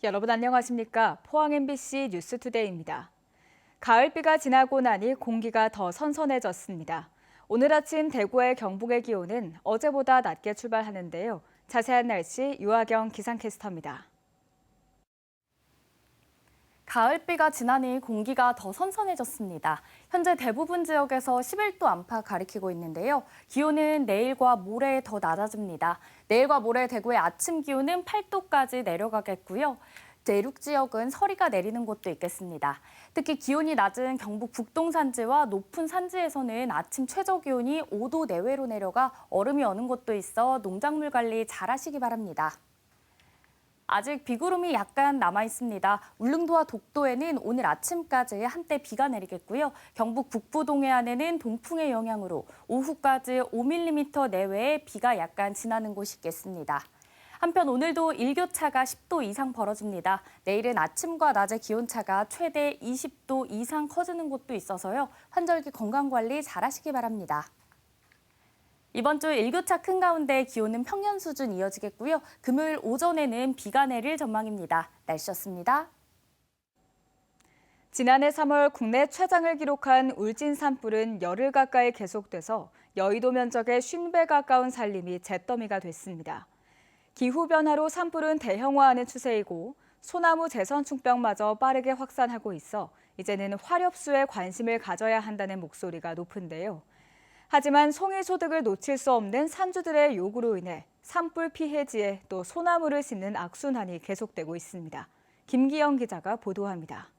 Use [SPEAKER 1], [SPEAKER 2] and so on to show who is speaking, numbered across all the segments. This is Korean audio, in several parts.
[SPEAKER 1] 여러분 안녕하십니까? 포항 MBC 뉴스투데이입니다. 가을비가 지나고 나니 공기가 더 선선해졌습니다. 오늘 아침 대구의 경북의 기온은 어제보다 낮게 출발하는데요. 자세한 날씨 유아경 기상캐스터입니다.
[SPEAKER 2] 가을비가 지나니 공기가 더 선선해졌습니다. 현재 대부분 지역에서 11도 안팎 가리키고 있는데요. 기온은 내일과 모레 더 낮아집니다. 내일과 모레 대구의 아침 기온은 8도까지 내려가겠고요. 내륙 지역은 서리가 내리는 곳도 있겠습니다. 특히 기온이 낮은 경북 북동 산지와 높은 산지에서는 아침 최저 기온이 5도 내외로 내려가 얼음이 어는 곳도 있어 농작물 관리 잘 하시기 바랍니다. 아직 비구름이 약간 남아 있습니다. 울릉도와 독도에는 오늘 아침까지 한때 비가 내리겠고요. 경북 북부 동해안에는 동풍의 영향으로 오후까지 5mm 내외의 비가 약간 지나는 곳이 있겠습니다. 한편 오늘도 일교차가 10도 이상 벌어집니다. 내일은 아침과 낮의 기온차가 최대 20도 이상 커지는 곳도 있어서요. 환절기 건강관리 잘 하시기 바랍니다. 이번 주 일교차 큰 가운데 기온은 평년 수준 이어지겠고요. 금요일 오전에는 비가 내릴 전망입니다. 날씨였습니다.
[SPEAKER 1] 지난해 3월 국내 최장을 기록한 울진 산불은 열흘 가까이 계속돼서 여의도 면적의 50배 가까운 산림이 잿더미가 됐습니다. 기후변화로 산불은 대형화하는 추세이고 소나무 재선충병마저 빠르게 확산하고 있어 이제는 화렵수에 관심을 가져야 한다는 목소리가 높은데요. 하지만 송이 소득을 놓칠 수 없는 산주들의 요구로 인해 산불 피해지에 또 소나무를 심는 악순환이 계속되고 있습니다. 김기영 기자가 보도합니다.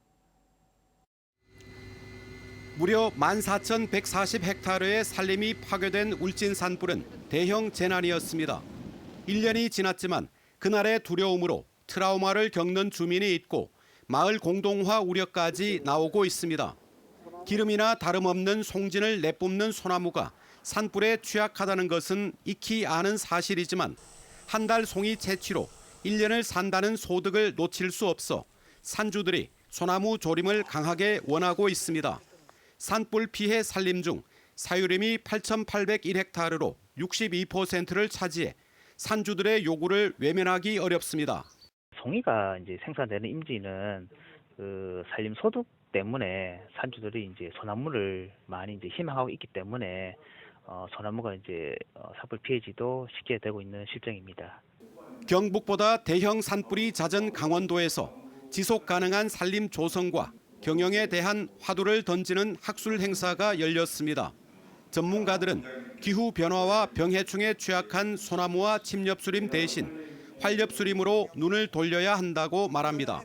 [SPEAKER 3] 무려 14,140헥타르의 산림이 파괴된 울진 산불은 대형 재난이었습니다. 1년이 지났지만 그날의 두려움으로 트라우마를 겪는 주민이 있고 마을 공동화 우려까지 나오고 있습니다. 기름이나 다름없는 송진을 내뿜는 소나무가 산불에 취약하다는 것은 익히 아는 사실이지만 한 달 송이 채취로 1년을 산다는 소득을 놓칠 수 없어 산주들이 소나무 조림을 강하게 원하고 있습니다. 산불 피해 산림 중 사유림이 8,801헥타르로 62%를 차지해 산주들의 요구를 외면하기 어렵습니다.
[SPEAKER 4] 송이가 이제 생산되는 임지는 산림 소득 때문에 산주들이 이제 소나무를 많이 이제 희망하고 있기 때문에 소나무가 이제 산불 피해지도 쉽게 되고 있는 실정입니다.
[SPEAKER 3] 경북보다 대형 산불이 잦은 강원도에서 지속 가능한 산림 조성과 경영에 대한 화두를 던지는 학술 행사가 열렸습니다. 전문가들은 기후 변화와 병해충에 취약한 소나무와 침엽수림 대신 활엽수림으로 눈을 돌려야 한다고 말합니다.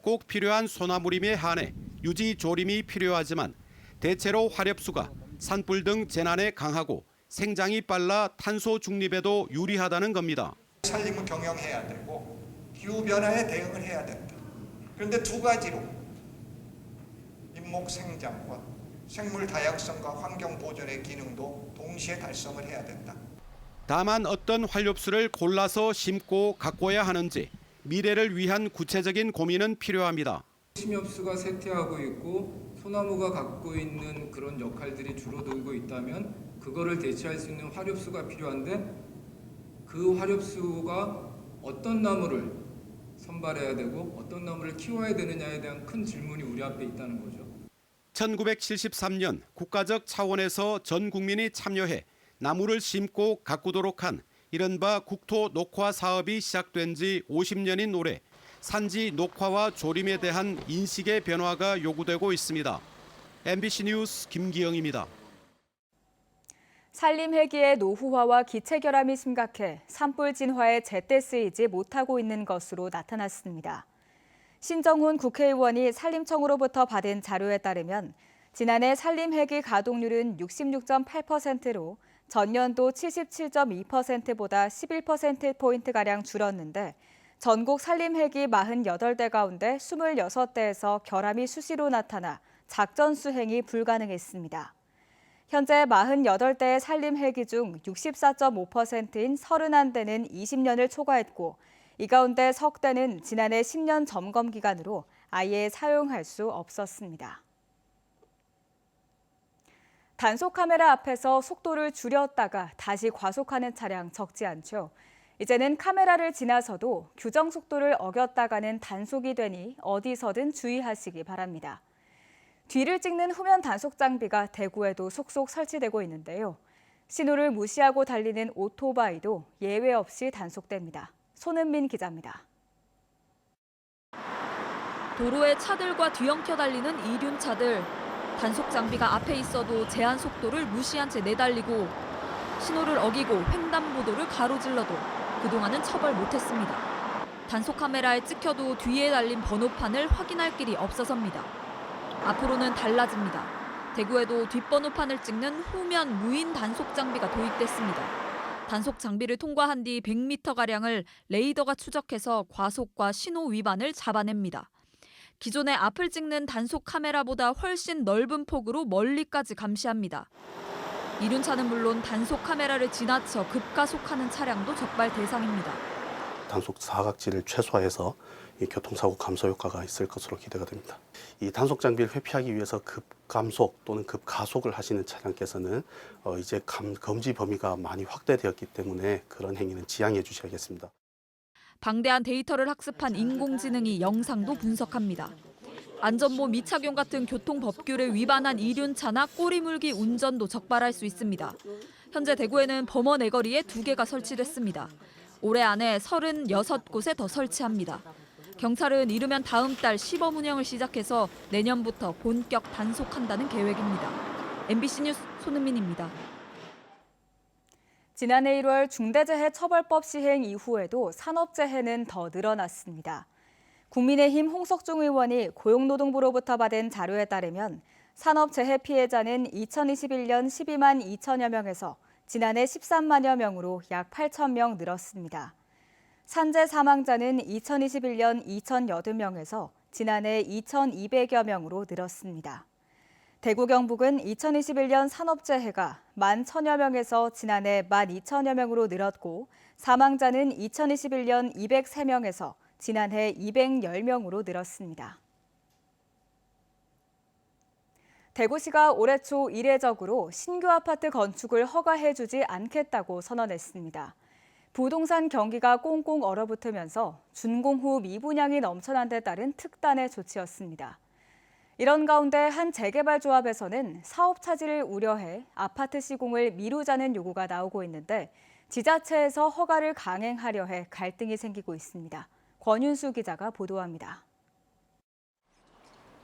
[SPEAKER 3] 꼭 필요한 소나무림에 한해 유지 조림이 필요하지만 대체로 화렵수가 산불 등 재난에 강하고 생장이 빨라 탄소 중립에도 유리하다는 겁니다.
[SPEAKER 5] 산림을 경영해야 되고 기후변화에 대응을 해야 된다. 그런데 두 가지로 잎목 생장과 생물 다양성과 환경 보존의 기능도 동시에 달성을 해야 된다.
[SPEAKER 3] 다만 어떤 활엽수를 골라서 심고 가꿔야 하는지 미래를 위한 구체적인 고민은 필요합니다.
[SPEAKER 6] 침엽수가 쇠퇴하고 있고 소나무가 갖고 있는 그런 역할들이 줄어들고 있다면 그거를 대체할 수 있는 화렵수가 필요한데 그 화렵수가 어떤 나무를 선발해야 되고 어떤 나무를 키워야 되느냐에 대한 큰 질문이 우리 앞에 있다는 거죠.
[SPEAKER 3] 1973년 국가적 차원에서 전 국민이 참여해 나무를 심고 가꾸도록 한 이른바 국토 녹화 사업이 시작된 지 50년인 올해 산지 녹화와 조림에 대한 인식의 변화가 요구되고 있습니다. MBC 뉴스 김기영입니다.
[SPEAKER 1] 산림 회기의 노후화와 기체 결함이 심각해 산불 진화에 제때 쓰이지 못하고 있는 것으로 나타났습니다. 신정훈 국회의원이 산림청으로부터 받은 자료에 따르면 지난해 산림 회기 가동률은 66.8%로 전년도 77.2%보다 11%포인트가량 줄었는데 전국 산림 회기 48대 가운데 26대에서 결함이 수시로 나타나 작전 수행이 불가능했습니다. 현재 48대의 산림 회기 중 64.5%인 31대는 20년을 초과했고 이 가운데 석 대는 지난해 10년 점검 기간으로 아예 사용할 수 없었습니다. 단속 카메라 앞에서 속도를 줄였다가 다시 과속하는 차량 적지 않죠. 이제는 카메라를 지나서도 규정 속도를 어겼다가는 단속이 되니 어디서든 주의하시기 바랍니다. 뒤를 찍는 후면 단속 장비가 대구에도 속속 설치되고 있는데요. 신호를 무시하고 달리는 오토바이도 예외 없이 단속됩니다. 손은민 기자입니다.
[SPEAKER 7] 도로에 차들과 뒤엉켜 달리는 이륜차들. 단속 장비가 앞에 있어도 제한 속도를 무시한 채 내달리고 신호를 어기고 횡단보도를 가로질러도 그동안은 처벌 못했습니다. 단속 카메라에 찍혀도 뒤에 달린 번호판을 확인할 길이 없어서입니다. 앞으로는 달라집니다. 대구에도 뒷번호판을 찍는 후면 무인 단속 장비가 도입됐습니다. 단속 장비를 통과한 뒤 100m가량을 레이더가 추적해서 과속과 신호 위반을 잡아냅니다. 기존의 앞을 찍는 단속 카메라보다 훨씬 넓은 폭으로 멀리까지 감시합니다. 이륜차는 물론 단속 카메라를 지나쳐 급가속하는 차량도 적발 대상입니다.
[SPEAKER 8] 단속 사각지를 최소화해서 이 교통사고 감소 효과가 있을 것으로 기대가 됩니다. 이 단속 장비를 회피하기 위해서 급감속 또는 급가속을 하시는 차량께서는 이제 금지 범위가 많이 확대되었기 때문에 그런 행위는 지양해 주셔야겠습니다.
[SPEAKER 7] 방대한 데이터를 학습한 인공지능이 영상도 분석합니다. 안전모 미착용 같은 교통법규를 위반한 이륜차나 꼬리물기 운전도 적발할 수 있습니다. 현재 대구에는 범원 애거리에 2개가 설치됐습니다. 올해 안에 36곳에 더 설치합니다. 경찰은 이르면 다음 달 시범 운영을 시작해서 내년부터 본격 단속한다는 계획입니다. MBC 뉴스 손은민입니다.
[SPEAKER 1] 지난해 1월 중대재해처벌법 시행 이후에도 산업재해는 더 늘어났습니다. 국민의힘 홍석중 의원이 고용노동부로부터 받은 자료에 따르면 산업재해 피해자는 2021년 12만 2천여 명에서 지난해 13만여 명으로 약 8천 명 늘었습니다. 산재 사망자는 2021년 2,080명에서 지난해 2,200여 명으로 늘었습니다. 대구 경북은 2021년 산업재해가 11,000여 명에서 지난해 12,000여 명으로 늘었고 사망자는 2021년 203명에서 지난해 210명으로 늘었습니다. 대구시가 올해 초 이례적으로 신규 아파트 건축을 허가해주지 않겠다고 선언했습니다. 부동산 경기가 꽁꽁 얼어붙으면서 준공후 미분양이 넘쳐난 데 따른 특단의 조치였습니다. 이런 가운데 한 재개발조합에서는 사업 차질을 우려해 아파트 시공을 미루자는 요구가 나오고 있는데 지자체에서 허가를 강행하려 해 갈등이 생기고 있습니다. 권윤수 기자가 보도합니다.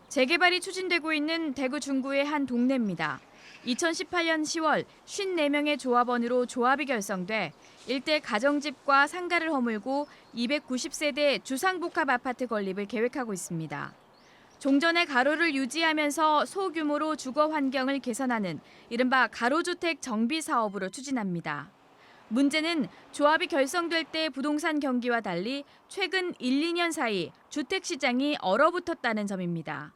[SPEAKER 9] 재개발이 추진되고 있는 대구 중구의 한 동네입니다. 2018년 10월 54명의 조합원으로 조합이 결성돼 일대 가정집과 상가를 허물고 290세대 주상복합 아파트 건립을 계획하고 있습니다. 종전의 가로를 유지하면서 소규모로 주거 환경을 개선하는 이른바 가로주택 정비 사업으로 추진합니다. 문제는 조합이 결성될 때 부동산 경기와 달리 최근 1, 2년 사이 주택 시장이 얼어붙었다는 점입니다.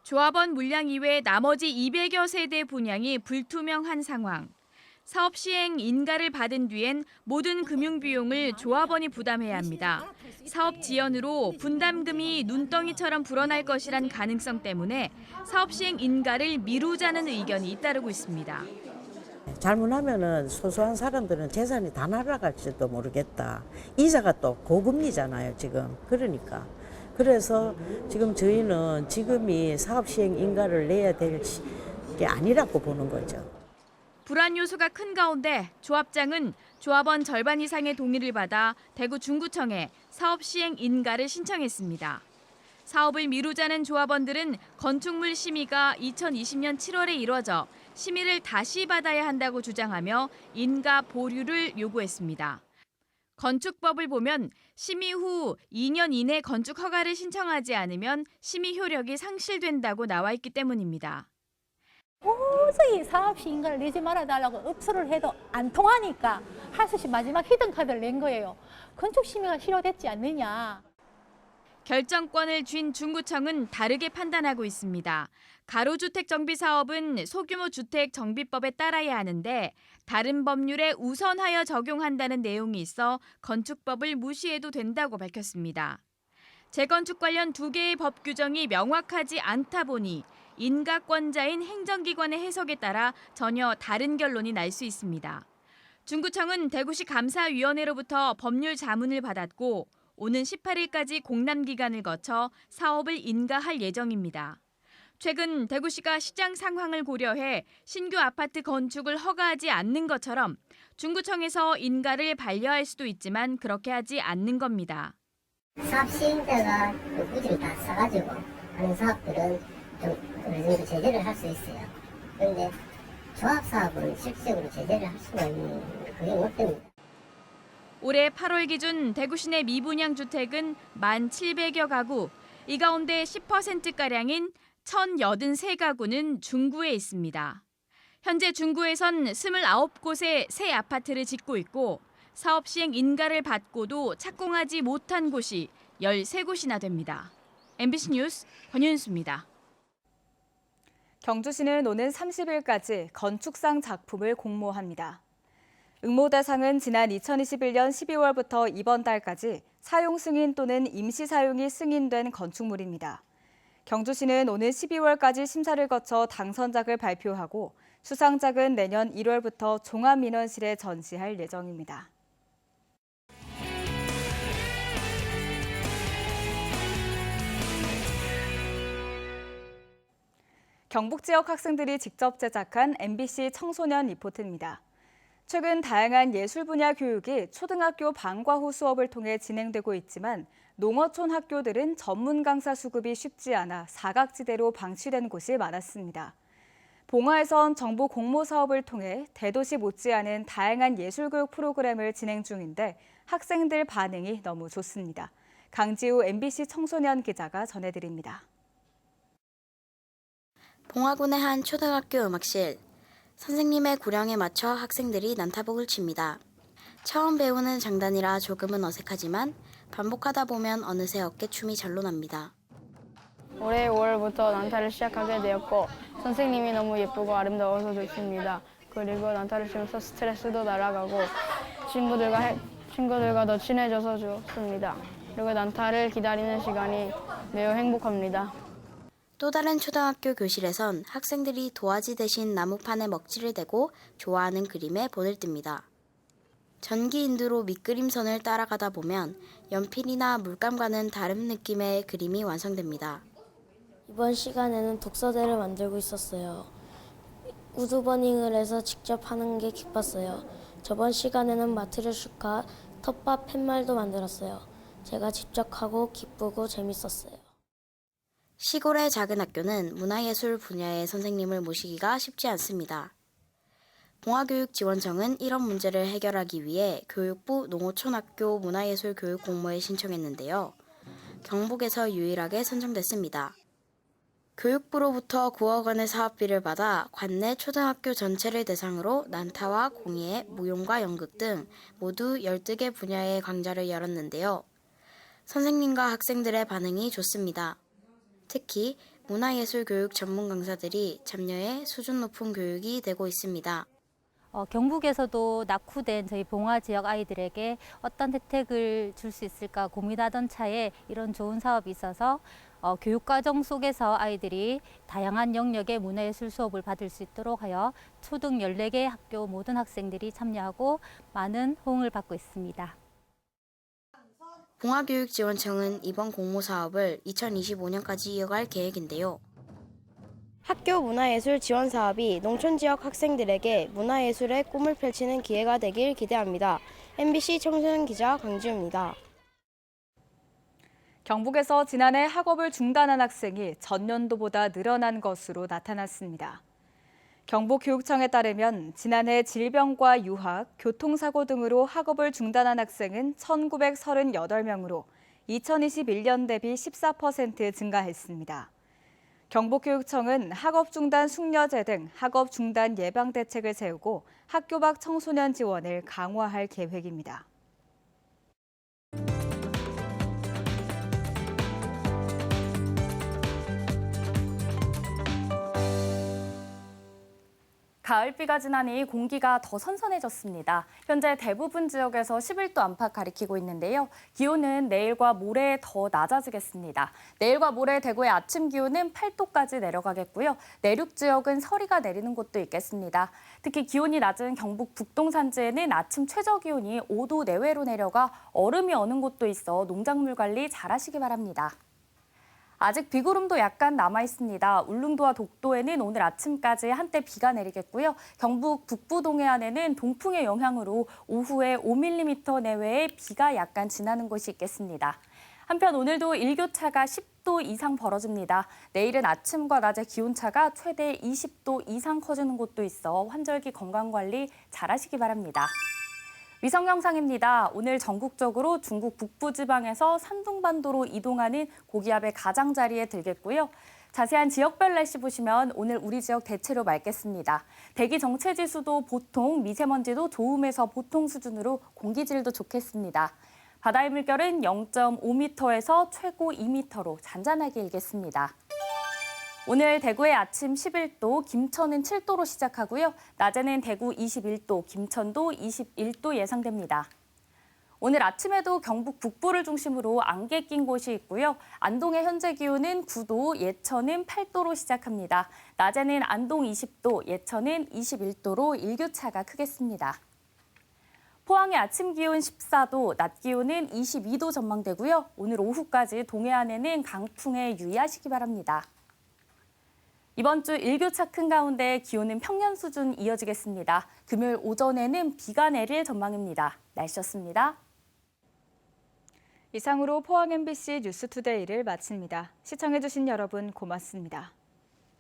[SPEAKER 9] 조합원 물량 이외 나머지 200여 세대 분양이 불투명한 상황. 사업 시행 인가를 받은 뒤엔 모든 금융 비용을 조합원이 부담해야 합니다. 사업 지연으로 분담금이 눈덩이처럼 불어날 것이란 가능성 때문에 사업 시행 인가를 미루자는 의견이 잇따르고 있습니다.
[SPEAKER 10] 잘못하면은 소소한 사람들은 재산이 다 날아갈지도 모르겠다. 이자가 또 고금리잖아요, 지금. 그러니까. 그래서 지금 저희는 지금이 사업 시행 인가를 내야 될 게 아니라고 보는 거죠.
[SPEAKER 9] 불안 요소가 큰 가운데 조합장은 조합원 절반 이상의 동의를 받아 대구 중구청에 사업 시행 인가를 신청했습니다. 사업을 미루자는 조합원들은 건축물 심의가 2020년 7월에 이뤄져 심의를 다시 받아야 한다고 주장하며 인가 보류를 요구했습니다. 건축법을 보면 심의 후 2년 이내 건축 허가를 신청하지 않으면 심의 효력이 상실된다고 나와 있기 때문입니다.
[SPEAKER 11] 도저히 사업시 인가를 내지 말아달라고 업소를 해도 안 통하니까 할 수 없이 마지막 히든카드를 낸 거예요. 건축심의가 실효됐지 않느냐.
[SPEAKER 9] 결정권을 쥔 중구청은 다르게 판단하고 있습니다. 가로주택 정비 사업은 소규모 주택 정비법에 따라야 하는데 다른 법률에 우선하여 적용한다는 내용이 있어 건축법을 무시해도 된다고 밝혔습니다. 재건축 관련 2개의 법 규정이 명확하지 않다 보니 인가권자인 행정기관의 해석에 따라 전혀 다른 결론이 날 수 있습니다. 중구청은 대구시 감사위원회로부터 법률 자문을 받았고 오는 18일까지 공람 기간을 거쳐 사업을 인가할 예정입니다. 최근 대구시가 시장 상황을 고려해 신규 아파트 건축을 허가하지 않는 것처럼 중구청에서 인가를 반려할 수도 있지만 그렇게 하지 않는 겁니다.
[SPEAKER 12] 사업 시행자가 꾸준히 다 써가지고 하는 사업들은 좀 어느 정도 제재를 할 수 있어요. 그런데 조합사업은 실질적으로 제재를 할 수가 있는 그게 못 됩니다.
[SPEAKER 9] 올해 8월 기준 대구 시내 미분양 주택은 1,700여 가구, 이 가운데 10%가량인 1,083가구는 중구에 있습니다. 현재 중구에선 29곳에 새 아파트를 짓고 있고 사업 시행 인가를 받고도 착공하지 못한 곳이 13곳이나 됩니다. MBC 뉴스 권윤수입니다.
[SPEAKER 1] 경주시는 오는 30일까지 건축상 작품을 공모합니다. 응모 대상은 지난 2021년 12월부터 이번 달까지 사용 승인 또는 임시 사용이 승인된 건축물입니다. 경주시는 오는 12월까지 심사를 거쳐 당선작을 발표하고 수상작은 내년 1월부터 종합민원실에 전시할 예정입니다. 경북 지역 학생들이 직접 제작한 MBC 청소년 리포트입니다. 최근 다양한 예술 분야 교육이 초등학교 방과 후 수업을 통해 진행되고 있지만 농어촌 학교들은 전문 강사 수급이 쉽지 않아 사각지대로 방치된 곳이 많았습니다. 봉화에선 정부 공모 사업을 통해 대도시 못지않은 다양한 예술교육 프로그램을 진행 중인데 학생들 반응이 너무 좋습니다. 강지우 MBC 청소년 기자가 전해드립니다.
[SPEAKER 13] 봉화군의 한 초등학교 음악실. 선생님의 구령에 맞춰 학생들이 난타복을 칩니다. 처음 배우는 장단이라 조금은 어색하지만 반복하다 보면 어느새 어깨춤이 절로 납니다.
[SPEAKER 14] 올해 5월부터 난타를 시작하게 되었고 선생님이 너무 예쁘고 아름다워서 좋습니다. 그리고 난타를 치면서 스트레스도 날아가고 친구들과 더 친해져서 좋습니다. 그리고 난타를 기다리는 시간이 매우 행복합니다.
[SPEAKER 13] 또 다른 초등학교 교실에선 학생들이 도화지 대신 나무판에 먹지를 대고 좋아하는 그림에 본을 뜹니다. 전기 인두로 밑그림선을 따라가다 보면 연필이나 물감과는 다른 느낌의 그림이 완성됩니다.
[SPEAKER 15] 이번 시간에는 독서대를 만들고 있었어요. 우드버닝을 해서 직접 하는 게 기뻤어요. 저번 시간에는 마트리슈카, 텃밭, 팻말도 만들었어요. 제가 직접 하고 기쁘고 재밌었어요.
[SPEAKER 13] 시골의 작은 학교는 문화예술 분야의 선생님을 모시기가 쉽지 않습니다. 봉화교육지원청은 이런 문제를 해결하기 위해 교육부 농어촌학교 문화예술 교육 공모에 신청했는데요. 경북에서 유일하게 선정됐습니다. 교육부로부터 9억 원의 사업비를 받아 관내 초등학교 전체를 대상으로 난타와 공예, 무용과 연극 등 모두 12개 분야의 강좌를 열었는데요. 선생님과 학생들의 반응이 좋습니다. 특히 문화예술 교육 전문 강사들이 참여해 수준 높은 교육이 되고 있습니다.
[SPEAKER 16] 경북에서도 낙후된 저희 봉화 지역 아이들에게 어떤 혜택을 줄 수 있을까 고민하던 차에 이런 좋은 사업이 있어서 교육과정 속에서 아이들이 다양한 영역의 문화예술 수업을 받을 수 있도록 하여 초등 14개 학교 모든 학생들이 참여하고 많은 호응을 받고 있습니다.
[SPEAKER 13] 봉화교육지원청은 이번 공모 사업을 2025년까지 이어갈 계획인데요.
[SPEAKER 17] 학교 문화예술 지원 사업이 농촌 지역 학생들에게 문화예술의 꿈을 펼치는 기회가 되길 기대합니다. MBC 청소년 기자 강지우입니다.
[SPEAKER 1] 경북에서 지난해 학업을 중단한 학생이 전년도보다 늘어난 것으로 나타났습니다. 경북교육청에 따르면 지난해 질병과 유학, 교통사고 등으로 학업을 중단한 학생은 1,938명으로 2021년 대비 14% 증가했습니다. 경북교육청은 학업 중단 숙려제 등 학업 중단 예방 대책을 세우고 학교 밖 청소년 지원을 강화할 계획입니다.
[SPEAKER 2] 가을비가 지나니 공기가 더 선선해졌습니다. 현재 대부분 지역에서 11도 안팎 가리키고 있는데요. 기온은 내일과 모레 더 낮아지겠습니다. 내일과 모레 대구의 아침 기온은 8도까지 내려가겠고요. 내륙 지역은 서리가 내리는 곳도 있겠습니다. 특히 기온이 낮은 경북 북동 산지에는 아침 최저 기온이 5도 내외로 내려가 얼음이 어는 곳도 있어 농작물 관리 잘하시기 바랍니다. 아직 비구름도 약간 남아 있습니다. 울릉도와 독도에는 오늘 아침까지 한때 비가 내리겠고요. 경북 북부 동해안에는 동풍의 영향으로 오후에 5mm 내외의 비가 약간 지나는 곳이 있겠습니다. 한편 오늘도 일교차가 10도 이상 벌어집니다. 내일은 아침과 낮의 기온차가 최대 20도 이상 커지는 곳도 있어 환절기 건강관리 잘하시기 바랍니다. 위성 영상입니다. 오늘 전국적으로 중국 북부지방에서 산둥반도로 이동하는 고기압의 가장자리에 들겠고요. 자세한 지역별 날씨 보시면 오늘 우리 지역 대체로 맑겠습니다. 대기 정체지수도 보통, 미세먼지도 좋음에서 보통 수준으로 공기질도 좋겠습니다. 바다의 물결은 0.5m에서 최고 2m로 잔잔하게 일겠습니다. 오늘 대구의 아침 11도, 김천은 7도로 시작하고요. 낮에는 대구 21도, 김천도 21도 예상됩니다. 오늘 아침에도 경북 북부를 중심으로 안개 낀 곳이 있고요. 안동의 현재 기온은 9도, 예천은 8도로 시작합니다. 낮에는 안동 20도, 예천은 21도로 일교차가 크겠습니다. 포항의 아침 기온 14도, 낮 기온은 22도 전망되고요. 오늘 오후까지 동해안에는 강풍에 유의하시기 바랍니다. 이번 주 일교차 큰 가운데 기온은 평년 수준 이어지겠습니다. 금요일 오전에는 비가 내릴 전망입니다. 날씨였습니다.
[SPEAKER 1] 이상으로 포항 MBC 뉴스투데이를 마칩니다. 시청해주신 여러분 고맙습니다.